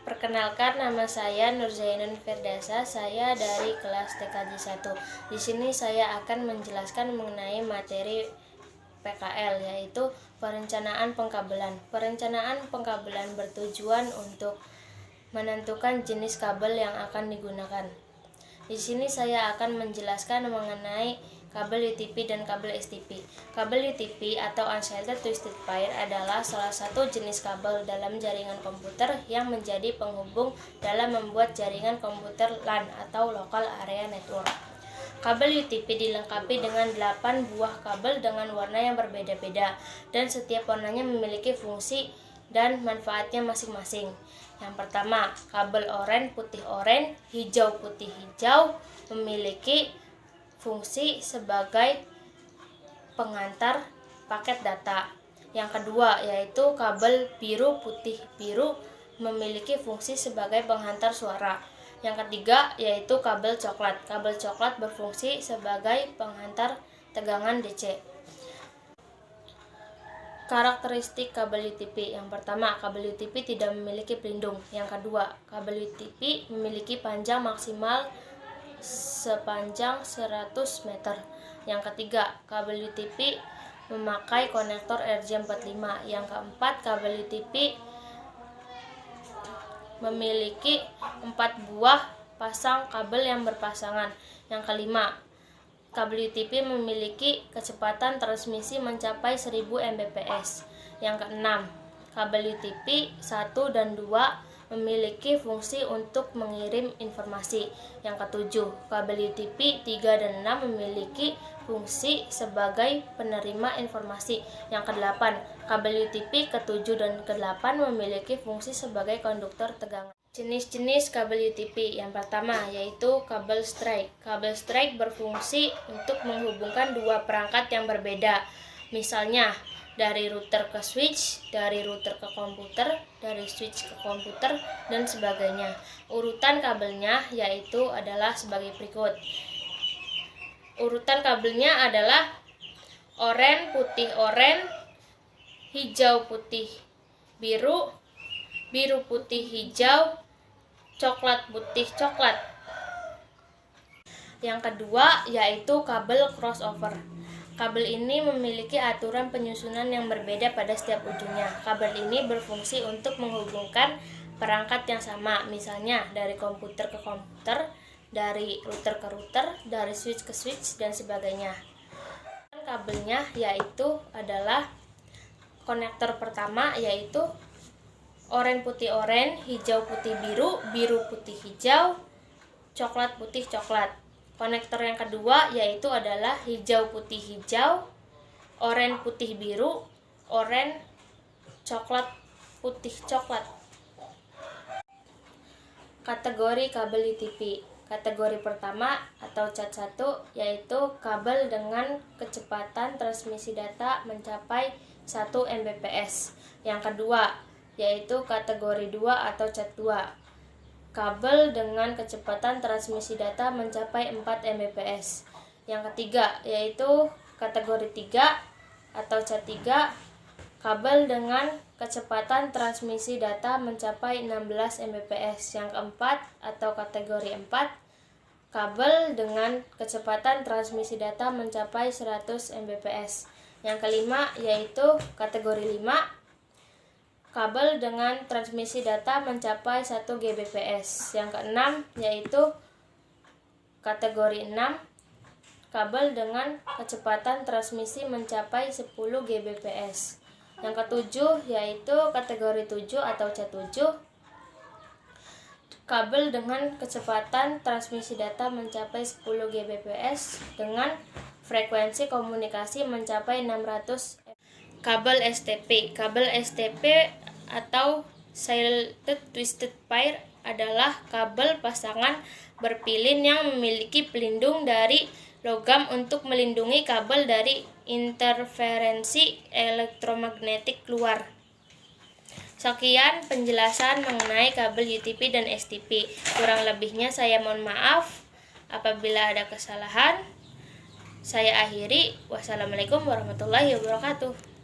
Perkenalkan, nama saya Nurzainun Firdasa. Saya dari kelas TKJ 1. Di sini saya akan menjelaskan mengenai materi PKL, yaitu perencanaan pengkabelan. Perencanaan pengkabelan bertujuan untuk menentukan jenis kabel yang akan digunakan. Di sini saya akan menjelaskan mengenai kabel UTP dan kabel STP. Kabel UTP atau Unsheltered Twisted Pair adalah salah satu jenis kabel dalam jaringan komputer yang menjadi penghubung dalam membuat jaringan komputer LAN atau Local Area Network. Kabel UTP dilengkapi dengan 8 buah kabel dengan warna yang berbeda-beda, dan setiap warnanya memiliki fungsi dan manfaatnya masing-masing. Yang pertama, kabel oranye putih oranye, hijau putih hijau memiliki fungsi sebagai pengantar paket data. Yang kedua, yaitu kabel biru putih biru memiliki fungsi sebagai penghantar suara. Yang ketiga, yaitu kabel coklat. Kabel coklat berfungsi sebagai penghantar tegangan DC. Karakteristik kabel UTP. Yang pertama, kabel UTP tidak memiliki pelindung. Yang kedua, kabel UTP memiliki panjang maksimal sepanjang 100 meter. Yang ketiga, kabel UTP memakai konektor RJ45. Yang keempat, kabel UTP memiliki 4 buah pasang kabel yang berpasangan. Yang kelima, kabel UTP memiliki kecepatan transmisi mencapai 1000 Mbps. Yang keenam, kabel UTP 1 dan 2 memiliki fungsi untuk mengirim informasi. Yang ketujuh, kabel UTP 3 dan 6 memiliki fungsi sebagai penerima informasi. Yang kedelapan, kabel UTP ke-7 dan ke-8 memiliki fungsi sebagai konduktor tegangan. Jenis-jenis kabel UTP. Yang pertama, yaitu kabel strike. Kabel strike berfungsi untuk menghubungkan dua perangkat yang berbeda. Misalnya, dari router ke switch, dari router ke komputer, dari switch ke komputer, dan sebagainya. Urutan kabelnya yaitu adalah sebagai berikut. Urutan kabelnya adalah oranye putih oranye, hijau putih biru, biru putih hijau, coklat putih coklat. Yang kedua, yaitu kabel crossover. Kabel ini memiliki aturan penyusunan yang berbeda pada setiap ujungnya. Kabel ini berfungsi untuk menghubungkan perangkat yang sama, misalnya dari komputer ke komputer, dari router ke router, dari switch ke switch, dan sebagainya. Kabelnya yaitu adalah konektor pertama, yaitu oranye putih oranye, hijau putih biru, biru putih hijau, coklat putih coklat. Konektor yang kedua yaitu adalah hijau putih hijau, oranye putih biru, oranye coklat putih coklat. Kategori kabel UTP. Kategori pertama atau CAT1 yaitu kabel dengan kecepatan transmisi data mencapai 1 Mbps. Yang kedua yaitu kategori 2 atau CAT2. Kabel dengan kecepatan transmisi data mencapai 4 Mbps. Yang ketiga yaitu kategori 3 atau CAT3, kabel dengan kecepatan transmisi data mencapai 16 Mbps. Yang keempat atau kategori 4, kabel dengan kecepatan transmisi data mencapai 100 Mbps. Yang kelima yaitu kategori 5, kabel dengan transmisi data mencapai 1 Gbps. Yang keenam yaitu kategori 6, kabel dengan kecepatan transmisi mencapai 10 Gbps. Yang ketujuh yaitu kategori 7 atau CAT7, kabel dengan kecepatan transmisi data mencapai 10 Gbps dengan frekuensi komunikasi mencapai 600. Kabel STP. Kabel STP atau Unsheltered Twisted Pair adalah kabel pasangan berpilin yang memiliki pelindung dari logam untuk melindungi kabel dari interferensi elektromagnetik luar. Sekian penjelasan mengenai kabel UTP dan STP. Kurang lebihnya saya mohon maaf apabila ada kesalahan. Saya akhiri. Wassalamualaikum warahmatullahi wabarakatuh.